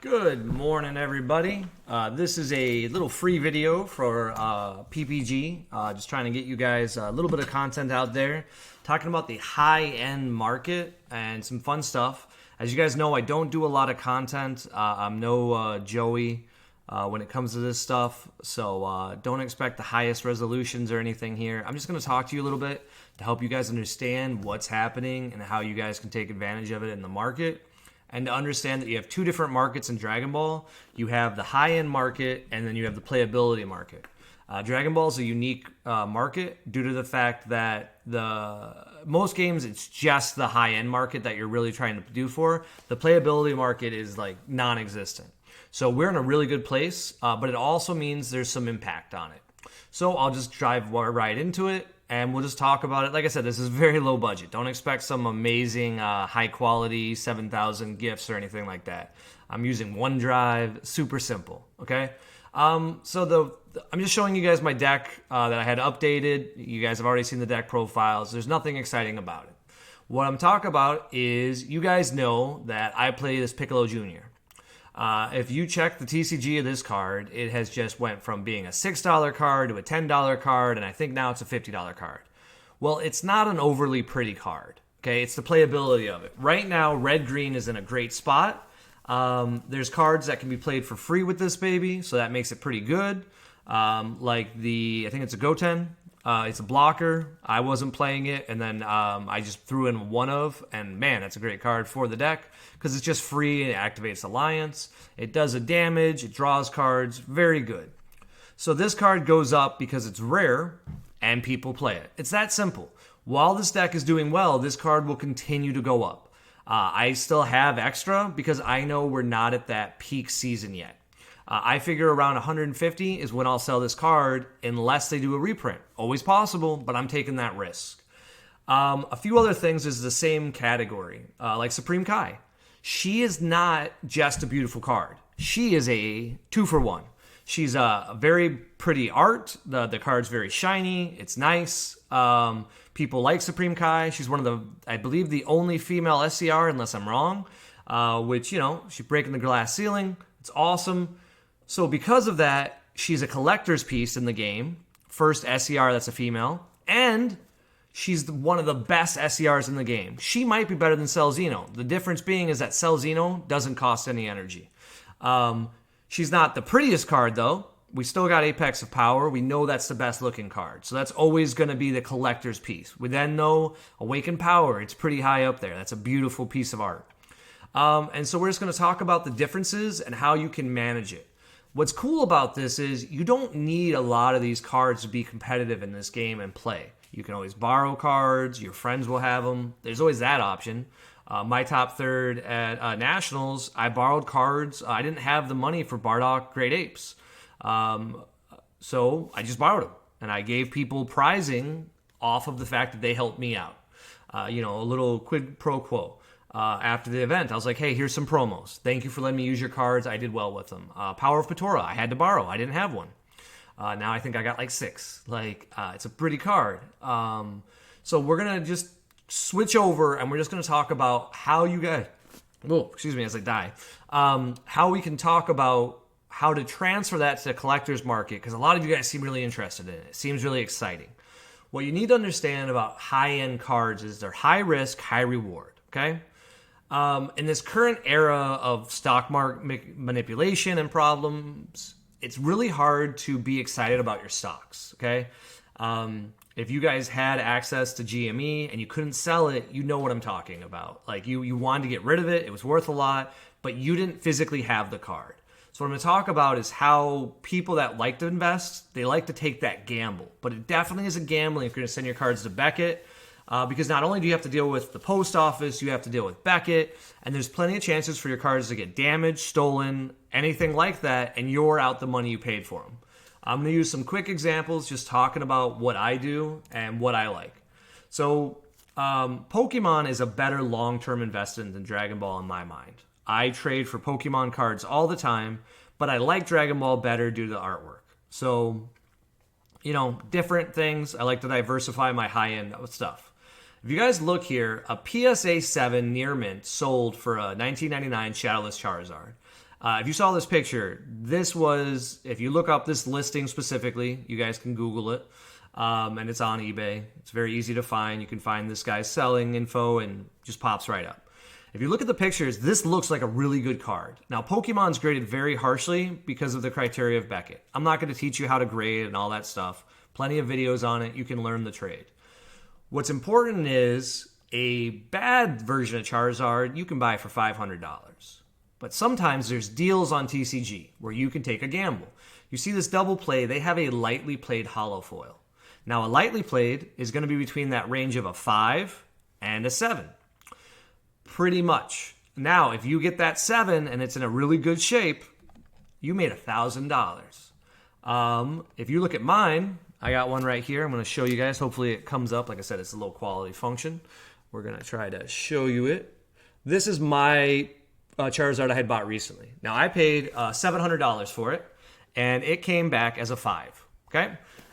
Good morning, everybody. This is a little free video for PPG. Just trying to get you guys a little bit of content out there, talking about the high-end market and some fun stuff. As you guys know, I don't do a lot of content. I'm no Joey when it comes to this stuff, so don't expect the highest resolutions or anything here. I'm just going to talk to you a little bit to help you guys understand what's happening and how you guys can take advantage of it in the market. And to understand that you have two different markets in Dragon Ball. You have the high-end market, and then you have the playability market. Dragon Ball is a unique market due to the fact that most games, it's just the high-end market that you're really trying to do for. The playability market is like non-existent. So we're in a really good place, but it also means there's some impact on it. So I'll just drive right into it, and we'll just talk about it. Like I said, this is very low budget. Don't expect some amazing, high-quality 7,000 GIFs or anything like that. I'm using OneDrive, super simple, okay? I'm just showing you guys my deck that I had updated. You guys have already seen the deck profiles. There's nothing exciting about it. What I'm talking about is you guys know that I play this Piccolo Jr. If you check the TCG of this card, it has just went from being a $6 card to a $10 card, and I think now it's a $50 card. Well, it's not an overly pretty card, okay? It's the playability of it. Right now, red-green is in a great spot. There's cards that can be played for free with this baby, so that makes it pretty good. I think it's a Goten. It's a blocker. I wasn't playing it, and then I just threw in one of, and man, that's a great card for the deck because it's just free and it activates Alliance. It does a damage, it draws cards, very good. So this card goes up because it's rare and people play it. It's that simple. While this deck is doing well, this card will continue to go up. I still have extra because I know we're not at that peak season yet. I figure around 150 is when I'll sell this card unless they do a reprint. Always possible, but I'm taking that risk. A few other things is the same category, like Supreme Kai. She is not just a beautiful card. She is a 2-for-1. She's a very pretty art. The card's very shiny. It's nice. People like Supreme Kai. She's one of the, I believe, the only female SCR, unless I'm wrong, which, she's breaking the glass ceiling. It's awesome. So because of that, she's a collector's piece in the game. First SCR that's a female. And she's one of the best SCRs in the game. She might be better than Cell Xeno. The difference being is that Cell Xeno doesn't cost any energy. She's not the prettiest card, though. We still got Apex of Power. We know that's the best looking card. So that's always going to be the collector's piece. We then know Awakened Power. It's pretty high up there. That's a beautiful piece of art. And so we're just going to talk about the differences and how you can manage it. What's cool about this is you don't need a lot of these cards to be competitive in this game and play. You can always borrow cards. Your friends will have them. There's always that option. My top third at Nationals, I borrowed cards. I didn't have the money for Bardock Great Apes. So I just borrowed them. And I gave people prizing off of the fact that they helped me out. A little quid pro quo. After the event, I was like, hey, here's some promos. Thank you for letting me use your cards. I did well with them. Power of Patora, I had to borrow. I didn't have one. Now I think I got like 6. It's a pretty card. So we're going to just switch over and we're just going to talk about how you guys, as I die, how we can talk about how to transfer that to the collector's market because a lot of you guys seem really interested in it. It seems really exciting. What you need to understand about high-end cards is they're high risk, high reward, okay? In this current era of stock market manipulation and problems, it's really hard to be excited about your stocks, okay? If you guys had access to GME and you couldn't sell it, you know what I'm talking about. Like you wanted to get rid of it, it was worth a lot, but you didn't physically have the card. So what I'm going to talk about is how people that like to invest, they like to take that gamble. But it definitely is a gambling if you're going to send your cards to Beckett. Because not only do you have to deal with the post office, you have to deal with Beckett, and there's plenty of chances for your cards to get damaged, stolen, anything like that, and you're out the money you paid for them. I'm going to use some quick examples just talking about what I do and what I like. So Pokemon is a better long-term investment than Dragon Ball in my mind. I trade for Pokemon cards all the time, but I like Dragon Ball better due to the artwork. So, different things. I like to diversify my high-end stuff. If you guys look here, a PSA 7 near mint sold for a 1999 Shadowless Charizard. If you saw this picture, this was, if you look up this listing specifically, you guys can Google it, and it's on eBay. It's very easy to find. You can find this guy's selling info and just pops right up. If you look at the pictures, this looks like a really good card. Now, Pokemon's graded very harshly because of the criteria of Beckett. I'm not going to teach you how to grade and all that stuff. Plenty of videos on it. You can learn the trade. What's important is a bad version of Charizard you can buy for $500. But sometimes there's deals on TCG where you can take a gamble. You see this double play, they have a lightly played hollow foil. Now, a lightly played is going to be between that range of a 5 and a 7. Pretty much. Now, if you get that 7 and it's in a really good shape, you made $1,000. If you look at mine, I got one right here. I'm going to show you guys. Hopefully it comes up. Like I said, it's a low quality function. We're going to try to show you it. This is my Charizard I had bought recently. Now, I paid $700 for it, and it came back as a 5. Okay?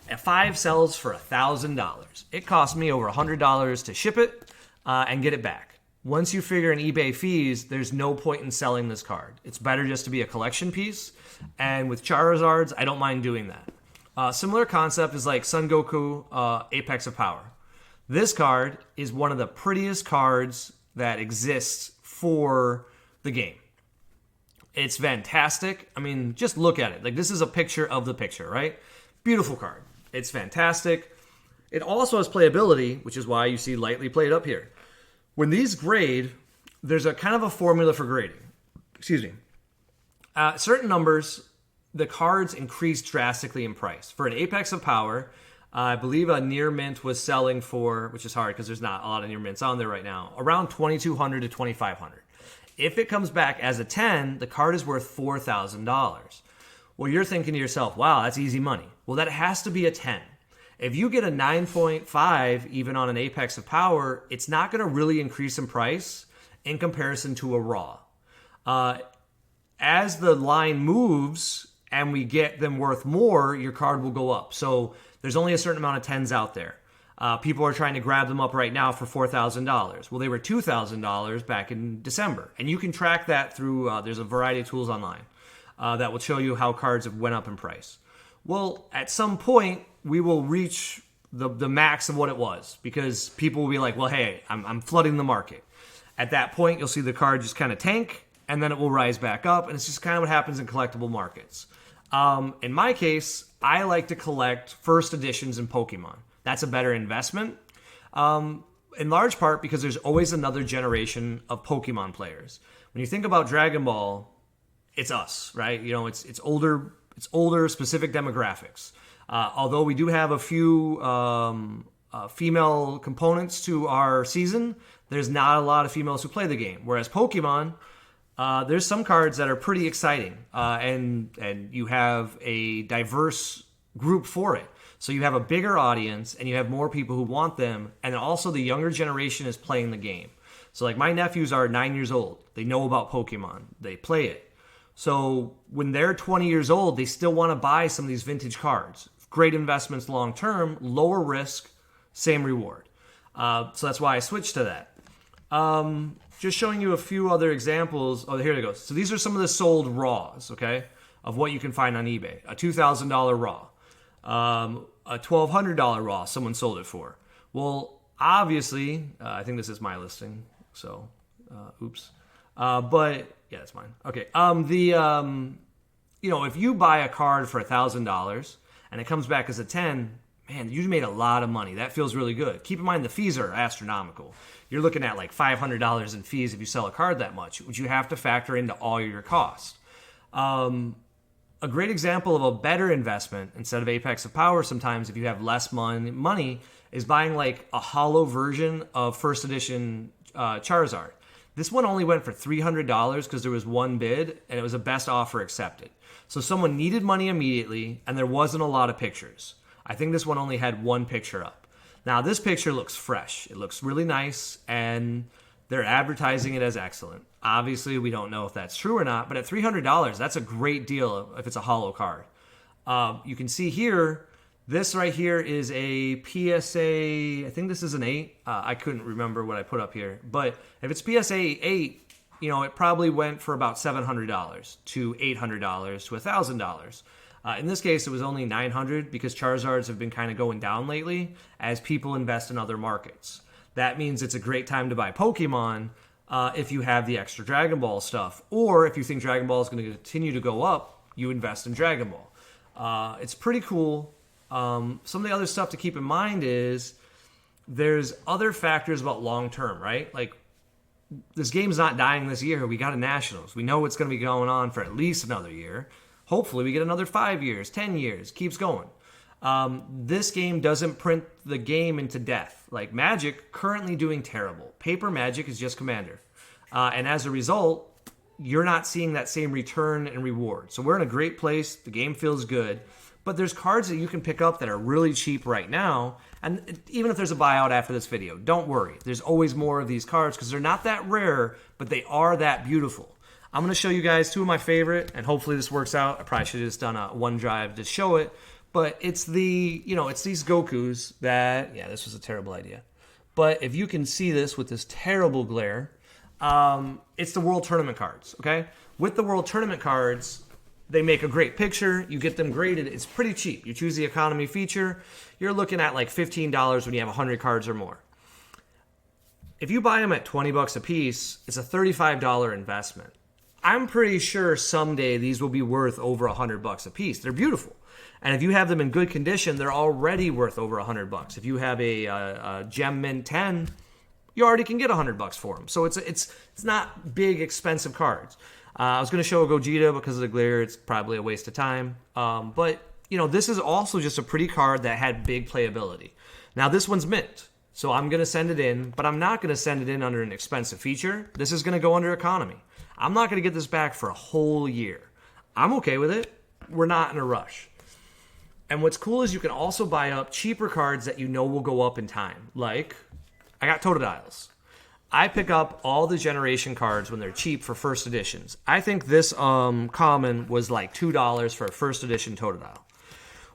A 5 sells for $1,000. It cost me over $100 to ship it and get it back. Once you figure in eBay fees, there's no point in selling this card. It's better just to be a collection piece. And with Charizards, I don't mind doing that. Similar concept is like Son Goku Apex of Power. This card is one of the prettiest cards that exists for the game. It's fantastic. I mean, just look at it. Like, this is a picture of the picture, right? Beautiful card. It's fantastic. It also has playability, which is why you see lightly played up here. When these grade, there's a kind of a formula for grading. Excuse me. Certain numbers, the cards increase drastically in price. For an Apex of Power, I believe a near mint was selling for, which is hard because there's not a lot of near mints on there right now, around $2,200 to $2,500. If it comes back as a 10, the card is worth $4,000. Well, you're thinking to yourself, wow, that's easy money. Well, that has to be a 10. If you get a 9.5, even on an Apex of Power, it's not going to really increase in price in comparison to a raw. As the line moves and we get them worth more, your card will go up. So there's only a certain amount of 10s out there. People are trying to grab them up right now for $4,000. Well, they were $2,000 back in December. And you can track that through, there's a variety of tools online that will show you how cards have went up in price. Well, at some point, we will reach the max of what it was because people will be like, well, hey, I'm flooding the market. At that point, you'll see the card just kind of tank, and then it will rise back up, and it's just kind of what happens in collectible markets. In my case, I like to collect first editions in Pokemon. That's a better investment, in large part because there's always another generation of Pokemon players. When you think about Dragon Ball, it's us, right? You know, it's older specific demographics. Although we do have a few female components to our season, there's not a lot of females who play the game. Whereas Pokemon, there's some cards that are pretty exciting, and you have a diverse group for it. So you have a bigger audience, and you have more people who want them, and also the younger generation is playing the game. So like my nephews are 9 years old. They know about Pokemon. They play it. So when they're 20 years old, they still want to buy some of these vintage cards. Great investments long term, lower risk, same reward. So that's why I switched to that. Just showing you a few other examples. Oh, here it goes. So these are some of the sold raws, okay, of what you can find on eBay. A $2,000 raw. A $1,200 raw someone sold it for. Well, obviously, I think this is my listing. So, oops. But yeah, that's mine. Okay. If you buy a card for $1,000 and it comes back as a 10, man, you made a lot of money. That feels really good. Keep in mind the fees are astronomical. You're looking at like $500 in fees if you sell a card that much, which you have to factor into all your costs. A great example of a better investment instead of Apex of Power sometimes if you have less money is buying like a hollow version of first edition Charizard. This one only went for $300 because there was one bid and it was a best offer accepted. So someone needed money immediately and there wasn't a lot of pictures. I think this one only had one picture up. Now this picture looks fresh. It looks really nice and they're advertising it as excellent. Obviously, we don't know if that's true or not, but at $300, that's a great deal if it's a hollow card. You can see here, this right here is a PSA, I think this is an 8. I couldn't remember what I put up here. But if it's PSA 8, it probably went for about $700 to $800 to $1,000. In this case, it was only $900 because Charizards have been kind of going down lately as people invest in other markets. That means it's a great time to buy Pokemon if you have the extra Dragon Ball stuff. Or if you think Dragon Ball is going to continue to go up, you invest in Dragon Ball. It's pretty cool. Some of the other stuff to keep in mind is there's other factors about long term, right? Like, this game's not dying this year. We got a Nationals. We know it's going to be going on for at least another year. Hopefully we get another 5 years, 10 years, keeps going. This game doesn't print the game into death. Like Magic, currently doing terrible. Paper Magic is just Commander. And as a result, you're not seeing that same return and reward. So we're in a great place. The game feels good. But there's cards that you can pick up that are really cheap right now. And even if there's a buyout after this video, don't worry. There's always more of these cards because they're not that rare, but they are that beautiful. I'm going to show you guys two of my favorite, and hopefully this works out. I probably should have just done a OneDrive to show it. But it's it's these Gokus that, yeah, this was a terrible idea. But if you can see this with this terrible glare, it's the World Tournament cards, okay? With the World Tournament cards, they make a great picture. You get them graded. It's pretty cheap. You choose the economy feature. You're looking at like $15 when you have 100 cards or more. If you buy them at $20 a piece, it's a $35 investment. I'm pretty sure someday these will be worth over $100 a piece. They're beautiful. And if you have them in good condition, they're already worth over $100. If you have a Gem Mint 10, you already can get $100 for them. So it's not big, expensive cards. I was going to show a Gogeta because of the glare. It's probably a waste of time. But this is also just a pretty card that had big playability. Now, this one's mint. So I'm going to send it in, but I'm not going to send it in under an expensive feature. This is going to go under economy. I'm not going to get this back for a whole year. I'm okay with it. We're not in a rush. And what's cool is you can also buy up cheaper cards that you know will go up in time. Like, I got Totodiles. I pick up all the generation cards when they're cheap for first editions. I think this common was like $2 for a first edition Totodile.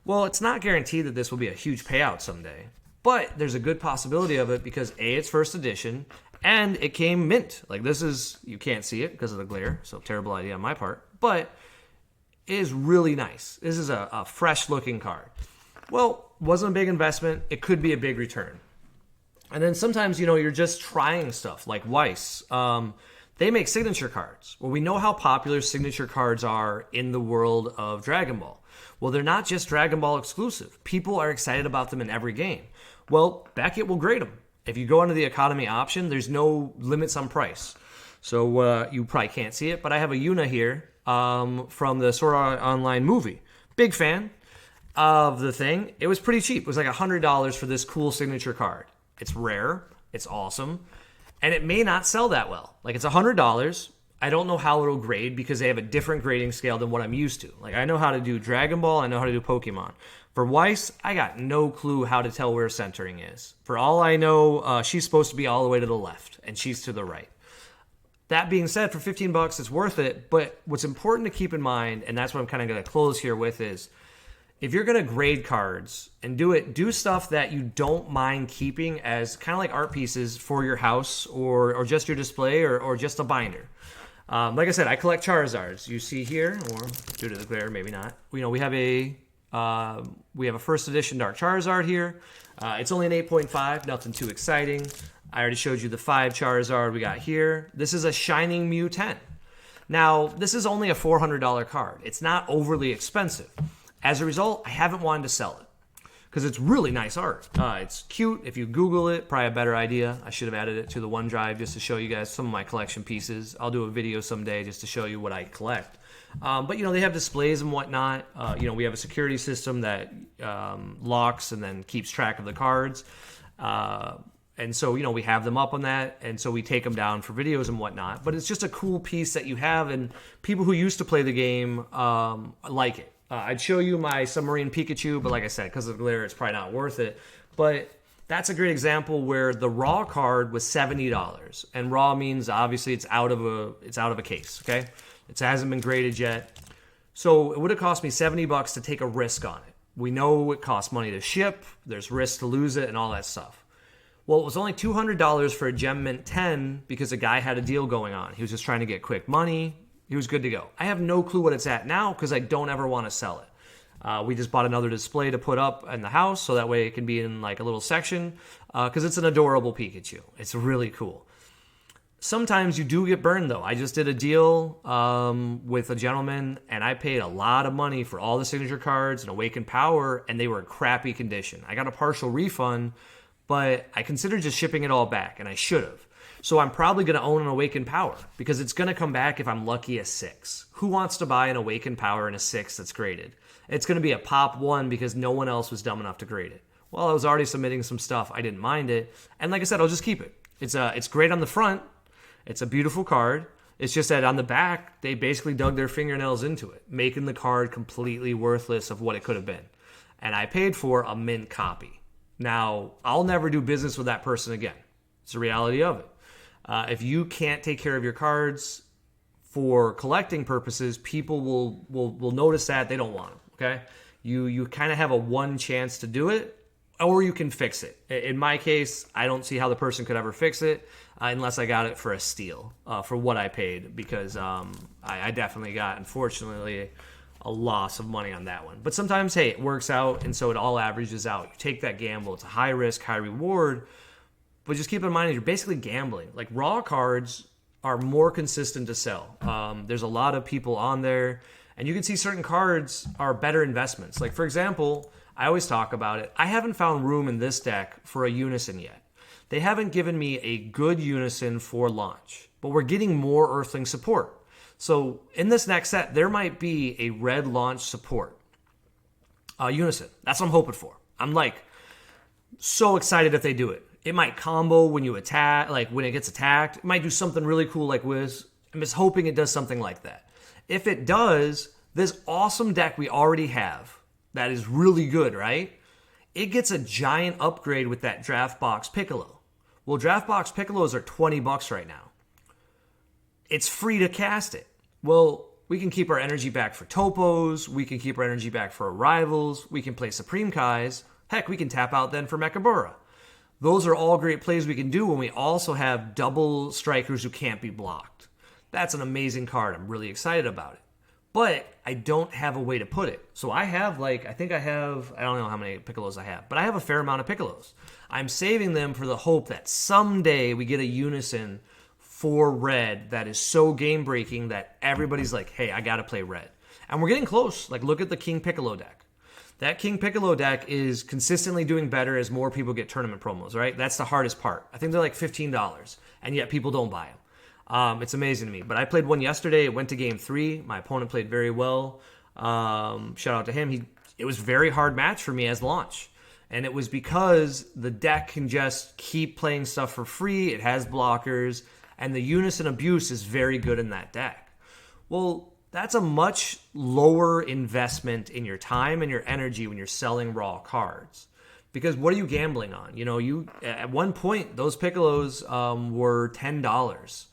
Well, it's not guaranteed that this will be a huge payout someday. But there's a good possibility of it because A, it's first edition, and it came mint. Like this is, you can't see it because of the glare, so terrible idea on my part. But it is really nice. This is a fresh looking card. Well, wasn't a big investment. It could be a big return. And then sometimes, you're just trying stuff like Weiss. They make signature cards. Well, we know how popular signature cards are in the world of Dragon Ball. Well, they're not just Dragon Ball exclusive. People are excited about them in every game. Well, Beckett will grade them. If you go under the economy option, there's no limits on price. So you probably can't see it, but I have a Yuna here from the Sword Art Online movie. Big fan of the thing. It was pretty cheap. It was like $100 for this cool signature card. It's rare. It's awesome. And it may not sell that well. Like, it's $100. I don't know how it'll grade because they have a different grading scale than what I'm used to. Like, I know how to do Dragon Ball. I know how to do Pokemon. For Weiss, I got no clue how to tell where centering is. For all I know, she's supposed to be all the way to the left, and she's to the right. That being said, for $15, it's worth it. But what's important to keep in mind, and that's what I'm kind of going to close here with, is if you're going to grade cards and do stuff that you don't mind keeping as kind of like art pieces for your house or just your display or just a binder. Like I said, I collect Charizards. You see here, or due to the glare, maybe not. We have a first edition Dark Charizard here. It's only an 8.5, nothing too exciting. I already showed you the 5 Charizard we got here. This is a Shining Mew 10. Now, this is only a $400 card. It's not overly expensive. As a result, I haven't wanted to sell it because it's really nice art. It's cute. If you Google it, probably a better idea. I should have added it to the OneDrive just to show you guys some of my collection pieces. I'll do a video someday just to show you what I collect. But, they have displays and whatnot. We have a security system that locks and then keeps track of the cards. And so, we have them up on that. And so we take them down for videos and whatnot. But it's just a cool piece that you have. And people who used to play the game like it. I'd show you my Submarine Pikachu, but like I said, because of the glare, it's probably not worth it. But that's a great example where the raw card was $70. And raw means, obviously, it's out of a case, okay? It hasn't been graded yet. So it would have cost me $70 to take a risk on it. We know it costs money to ship. There's risk to lose it and all that stuff. Well, it was only $200 for a Gem Mint 10 because a guy had a deal going on. He was just trying to get quick money. He was good to go. I have no clue what it's at now because I don't ever want to sell it. We just bought another display to put up in the house so that way it can be in like a little section because it's an adorable Pikachu. It's really cool. Sometimes you do get burned, though. I just did a deal with a gentleman, and I paid a lot of money for all the signature cards and Awakened Power, and they were in crappy condition. I got a partial refund, but I considered just shipping it all back, and I should have. So I'm probably going to own an Awakened Power because it's going to come back if I'm lucky a 6. Who wants to buy an Awakened Power in a 6 that's graded? It's going to be a pop 1 because no one else was dumb enough to grade it. Well, I was already submitting some stuff. I didn't mind it. And like I said, I'll just keep it. It's great on the front. It's a beautiful card. It's just that on the back, they basically dug their fingernails into it, making the card completely worthless of what it could have been. And I paid for a mint copy. Now, I'll never do business with that person again. It's the reality of it. If you can't take care of your cards for collecting purposes, people will notice that they don't want them, okay? You kind of have a one chance to do it, or you can fix it. In my case, I don't see how the person could ever fix it unless I got it for a steal for what I paid because I definitely got, unfortunately, a loss of money on that one. But sometimes, hey, it works out, and so it all averages out. You take that gamble. It's a high risk, high reward, but just keep in mind you're basically gambling. Like raw cards are more consistent to sell. There's a lot of people on there, and you can see certain cards are better investments. Like, for example, I always talk about it. I haven't found room in this deck for a Unison yet. They haven't given me a good Unison for launch, but we're getting more Earthling support. So in this next set, there might be a red launch support. Unison. That's what I'm hoping for. I'm like so excited if they do it. It might combo when you attack, like when it gets attacked. It might do something really cool like Wiz. I'm just hoping it does something like that. If it does, this awesome deck we already have that is really good, right? It gets a giant upgrade with that Draft Box Piccolo. Well, Draft Box Piccolos are $20 right now. It's free to cast it. Well, we can keep our energy back for Topos. We can keep our energy back for Arrivals. We can play Supreme Kais. Heck, we can tap out then for Mechabura. Those are all great plays we can do when we also have double strikers who can't be blocked. That's an amazing card. I'm really excited about it. But I don't have a way to put it. So I have I don't know how many Piccolos I have, but I have a fair amount of Piccolos. I'm saving them for the hope that someday we get a Unison for red that is so game-breaking that everybody's like, hey, I got to play red. And we're getting close. Like, look at the King Piccolo deck. That King Piccolo deck is consistently doing better as more people get tournament promos, right? That's the hardest part. I think they're like $15, and yet people don't buy them. It's amazing to me. But I played one yesterday. It went to game 3. My opponent played very well. Shout out to him. It was a very hard match for me as launch. And it was because the deck can just keep playing stuff for free. It has blockers. And the Unison Abuse is very good in that deck. Well, that's a much lower investment in your time and your energy when you're selling raw cards. Because what are you gambling on? You at one point, those Piccolos were $10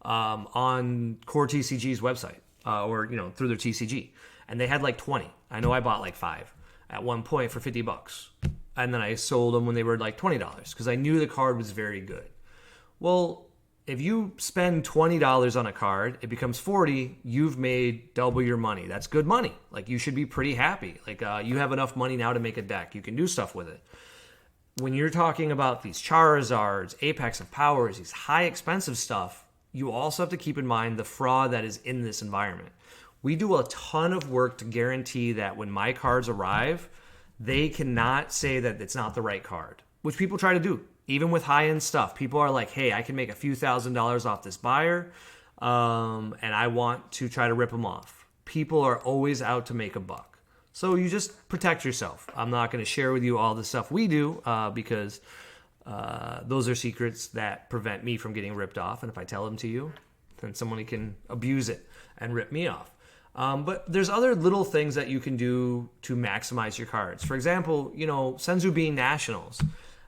on Core TCG's website or through their TCG. And they had like 20. I know I bought like 5 at one point for $50. And then I sold them when they were like $20 because I knew the card was very good. Well, if you spend $20 on a card, it becomes $40, you've made double your money. That's good money. Like, you should be pretty happy. Like, you have enough money now to make a deck. You can do stuff with it. When you're talking about these Charizards, Apex of Powers, these high expensive stuff, you also have to keep in mind the fraud that is in this environment. We do a ton of work to guarantee that when my cards arrive, they cannot say that it's not the right card, which people try to do. Even with high-end stuff, people are like, hey, I can make a few $1,000s off this buyer, and I want to try to rip them off. People are always out to make a buck. So you just protect yourself. I'm not going to share with you all the stuff we do because those are secrets that prevent me from getting ripped off. And if I tell them to you, then someone can abuse it and rip me off. But there's other little things that you can do to maximize your cards. For example, Senzu Bean Nationals.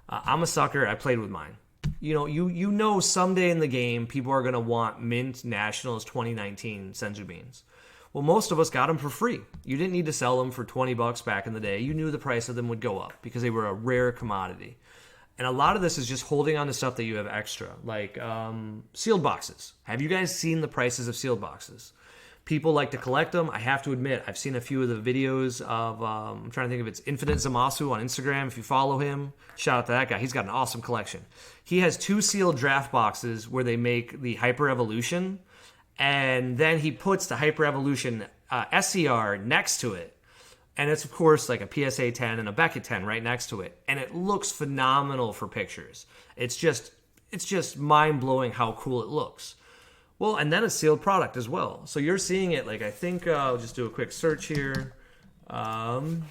I'm a sucker. I played with mine. You know someday in the game, people are going to want Mint Nationals 2019 Senzu Beans. Well, most of us got them for free. You didn't need to sell them for $20 back in the day. You knew the price of them would go up because they were a rare commodity. And a lot of this is just holding on to stuff that you have extra, like sealed boxes. Have you guys seen the prices of sealed boxes? People like to collect them. I have to admit, I've seen a few of the videos of, I'm trying to think if it's Infinite Zamasu on Instagram. If you follow him, shout out to that guy. He's got an awesome collection. He has 2 sealed draft boxes where they make the Hyper Evolution, and then he puts the Hyper Evolution SCR next to it. And it's, of course, like a PSA 10 and a Beckett 10 right next to it. And it looks phenomenal for pictures. It's just mind-blowing how cool it looks. Well, and then a sealed product as well. So you're seeing it, like, I think I'll just do a quick search here. TCG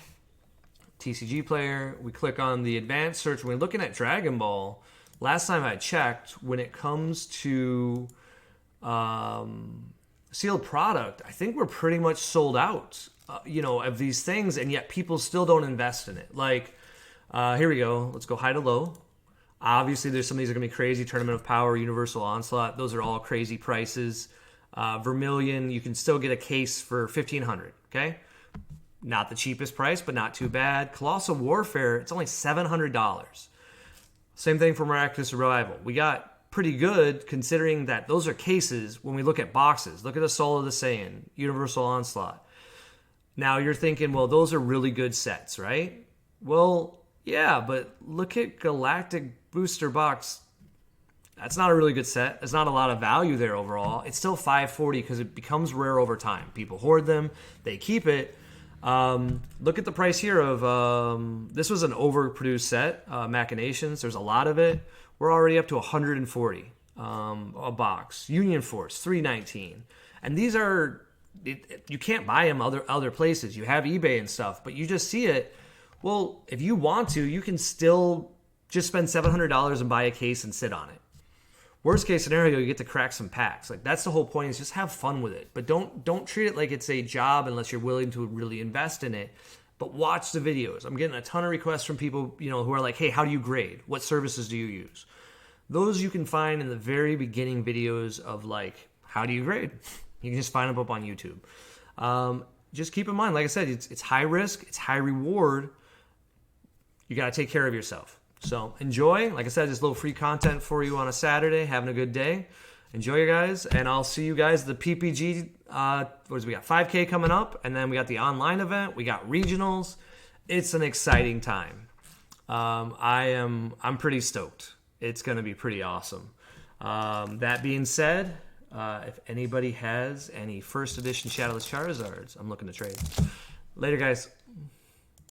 player. We click on the advanced search. When we're looking at Dragon Ball, last time I checked, when it comes to sealed product, I think we're pretty much sold out, of these things, and yet people still don't invest in it. Like, here we go. Let's go high to low. Obviously, there's some of these are going to be crazy. Tournament of Power, Universal Onslaught. Those are all crazy prices. Vermilion, you can still get a case for $1,500, okay? Not the cheapest price, but not too bad. Colossal Warfare, it's only $700. Same thing for Miraculous Revival. We got pretty good considering that those are cases when we look at boxes. Look at the Soul of the Saiyan, Universal Onslaught. Now you're thinking, well, those are really good sets, right? Well, yeah, but look at Galactic Booster Box. That's not a really good set. There's not a lot of value there overall. It's still $540 because it becomes rare over time. People hoard them. They keep it. Look at the price here of, this was an overproduced set, Machinations. There's a lot of it. We're already up to $140 a box. Union Force, $319. And these are, you can't buy them other places. You have eBay and stuff, but you just see it. Well, if you want to, you can still just spend $700 and buy a case and sit on it. Worst case scenario, you get to crack some packs. Like, that's the whole point, is just have fun with it. But don't treat it like it's a job unless you're willing to really invest in it. But watch the videos. I'm getting a ton of requests from people, who are like, hey, how do you grade? What services do you use? Those you can find in the very beginning videos of, like, how do you grade? You can just find them up on YouTube. Just keep in mind, like I said, it's high risk, it's high reward. You got to take care of yourself. So enjoy. Like I said, just a little free content for you on a Saturday. Having a good day. Enjoy, you guys. And I'll see you guys at the PPG. We got 5K coming up. And then we got the online event. We got regionals. It's an exciting time. I'm pretty stoked. It's going to be pretty awesome. That being said, if anybody has any first edition Shadowless Charizards, I'm looking to trade. Later, guys.